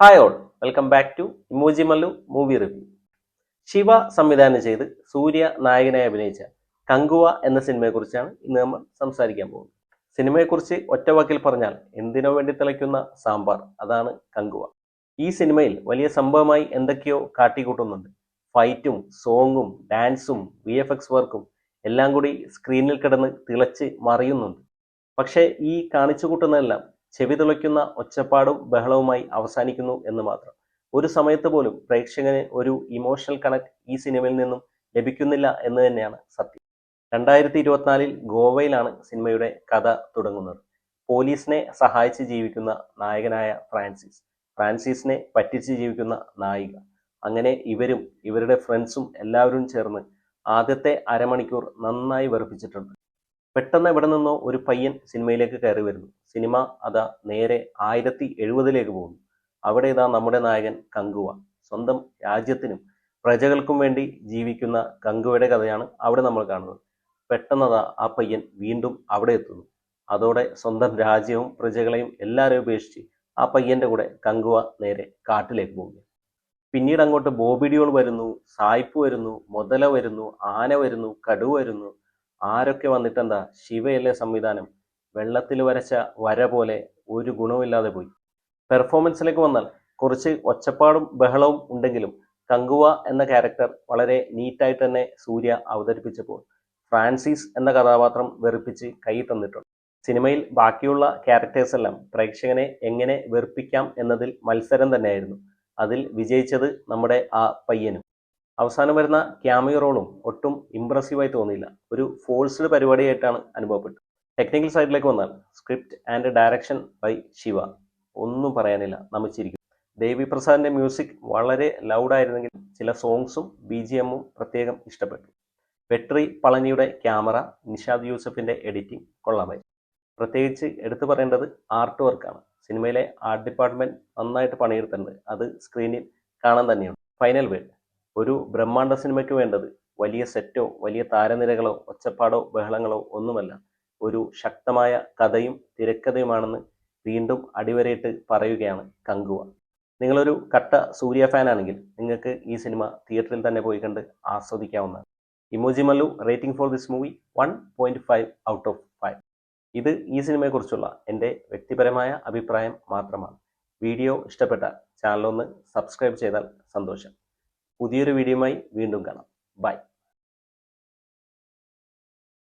Hi all, welcome back to emoji Mallu movie review. Siva സംവിധാനം ചെയ്ത് സൂര്യ നായകനായി അഭിനയിച്ച കങ്കുവ എന്ന സിനിമയെക്കുറിച്ചാണ് ഇന്ന് നമ്മൾ സംസാരിക്കാൻ പോകുന്നത്. സിനിമയെക്കുറിച്ച് ഒറ്റവാക്കിൽ പറഞ്ഞാൽ എന്തിനോ വേണ്ടി തിളയ്ക്കുന്ന സാമ്പാർ, അതാണ് കങ്കുവ. ഈ സിനിമയിൽ വലിയ സംഭവമായി എന്തൊക്കെയോ കാട്ടിക്കൂട്ടുന്നുണ്ട്. ഫൈറ്റും സോങ്ങും ഡാൻസും VFX വർക്കും എല്ലാം കൂടി സ്ക്രീനിൽ കിടന്ന് തിളച്ച് മറിയുന്നുണ്ട്. പക്ഷേ ഈ കാണിച്ചു കൂട്ടുന്നതെല്ലാം ചെവി തുളയ്ക്കുന്ന ഒച്ചപ്പാടും ബഹളവുമായി അവസാനിക്കുന്നു എന്ന് മാത്രം. ഒരു സമയത്ത് പോലും പ്രേക്ഷകന് ഒരു ഇമോഷണൽ കണക്ട് ഈ സിനിമയിൽ നിന്നും ലഭിക്കുന്നില്ല എന്ന് തന്നെയാണ് സത്യം. 2024 ഗോവയിലാണ് സിനിമയുടെ കഥ തുടങ്ങുന്നത്. പോലീസിനെ സഹായിച്ച് ജീവിക്കുന്ന നായകനായ ഫ്രാൻസിസിനെ പറ്റിച്ച് ജീവിക്കുന്ന നായിക, അങ്ങനെ ഇവരും ഇവരുടെ ഫ്രണ്ട്സും എല്ലാവരും ചേർന്ന് ആദ്യത്തെ അരമണിക്കൂർ നന്നായി വെറുപ്പിച്ചിട്ടുണ്ട്. പെട്ടെന്ന് എവിടെ നിന്നോ ഒരു പയ്യൻ സിനിമയിലേക്ക് കയറി വരുന്നു. സിനിമ അതാ നേരെ 1070 പോകുന്നു. അവിടെ ഇതാ നമ്മുടെ നായകൻ കങ്കുവ. സ്വന്തം രാജ്യത്തിനും പ്രജകൾക്കും വേണ്ടി ജീവിക്കുന്ന കങ്കുവയുടെ കഥയാണ് അവിടെ നമ്മൾ കാണുന്നത്. പെട്ടെന്നതാ ആ പയ്യൻ വീണ്ടും അവിടെ എത്തുന്നു. അതോടെ സ്വന്തം രാജ്യവും പ്രജകളെയും എല്ലാവരെയും ഉപേക്ഷിച്ച് ആ പയ്യന്റെ കൂടെ കങ്കുവ നേരെ കാട്ടിലേക്ക് പോകുന്നു. പിന്നീട് അങ്ങോട്ട് ബോബിഡിയോൾ വരുന്നു, സായിപ്പ് വരുന്നു, മുതല വരുന്നു, ആന വരുന്നു, കടുവ വരുന്നു. ആരൊക്കെ വന്നിട്ടെന്താ, ശിവയല്ലേ സംവിധാനം. വെള്ളത്തിൽ വരച്ച വര പോലെ ഒരു ഗുണമില്ലാതെ പോയി. പെർഫോമൻസിലേക്ക് വന്നാൽ കുറച്ച് ഒച്ചപ്പാടും ബഹളവും ഉണ്ടെങ്കിലും കങ്കുവ എന്ന ക്യാരക്ടർ വളരെ നീറ്റായിട്ട് തന്നെ സൂര്യ അവതരിപ്പിച്ചപ്പോൾ ഫ്രാൻസിസ് എന്ന കഥാപാത്രം വെറുപ്പിച്ച് കൈ തന്നിട്ടുണ്ട്. സിനിമയിൽ ബാക്കിയുള്ള ക്യാരക്ടേഴ്സ് എല്ലാം പ്രേക്ഷകനെ എങ്ങനെ വെറുപ്പിക്കാം എന്നതിൽ മത്സരം തന്നെയായിരുന്നു. അതിൽ വിജയിച്ചത് നമ്മുടെ ആ പയ്യനും. അവസാനം വരുന്ന ക്യാമിയോ റോളും ഒട്ടും ഇംപ്രസീവായി തോന്നിയില്ല. ഒരു ഫോഴ്സ്ഡ് പരിപാടിയായിട്ടാണ് അനുഭവപ്പെട്ടത്. ടെക്നിക്കൽ സൈഡിലേക്ക് വന്നാൽ script and direction by Siva, ഒന്നും പറയാനില്ല, നമിച്ചിരിക്കും. ദേവി പ്രസാദിന്റെ മ്യൂസിക് വളരെ ലൗഡായിരുന്നെങ്കിൽ ചില സോങ്സും BGMഉം പ്രത്യേകം ഇഷ്ടപ്പെട്ടു. വെട്രി പളനിയുടെ ക്യാമറ, നിഷാദ് യൂസഫിന്റെ എഡിറ്റിംഗ് കൊള്ളാമായി. പ്രത്യേകിച്ച് എടുത്തു പറയേണ്ടത് ആർട്ട് വർക്കാണ്. സിനിമയിലെ ആർട്ട് ഡിപ്പാർട്ട്മെന്റ് നന്നായിട്ട് പണിയെടുത്തിട്ടുണ്ട്. അത് സ്ക്രീനിൽ കാണാൻ തന്നെയുണ്ട്. ഫൈനൽ വേർഡ്: ഒരു ബ്രഹ്മാണ്ഡ സിനിമയ്ക്ക് വേണ്ടത് വലിയ സെറ്റോ വലിയ താരനിരകളോ ഒച്ചപ്പാടോ ബഹളങ്ങളോ ഒന്നുമല്ല, ഒരു ശക്തമായ കഥയും തിരക്കഥയുമാണെന്ന് വീണ്ടും അടിവരയിട്ട് പറയുകയാണ് കങ്കുവ. നിങ്ങളൊരു കട്ട സൂര്യ ഫാനാണെങ്കിൽ നിങ്ങൾക്ക് ഈ സിനിമ തിയേറ്ററിൽ തന്നെ പോയി കണ്ട് ആസ്വദിക്കാവുന്നതാണ്. Emoji Mallu rating for this movie 1.5 out of 5. ഇത് ഈ സിനിമയെക്കുറിച്ചുള്ള എൻ്റെ വ്യക്തിപരമായ അഭിപ്രായം മാത്രമാണ്. വീഡിയോ ഇഷ്ടപ്പെട്ടാൽ ചാനലൊന്ന് സബ്സ്ക്രൈബ് ചെയ്താൽ സന്തോഷം. പുതിയൊരു വീഡിയോയുമായി വീണ്ടും കാണാം. ബൈ.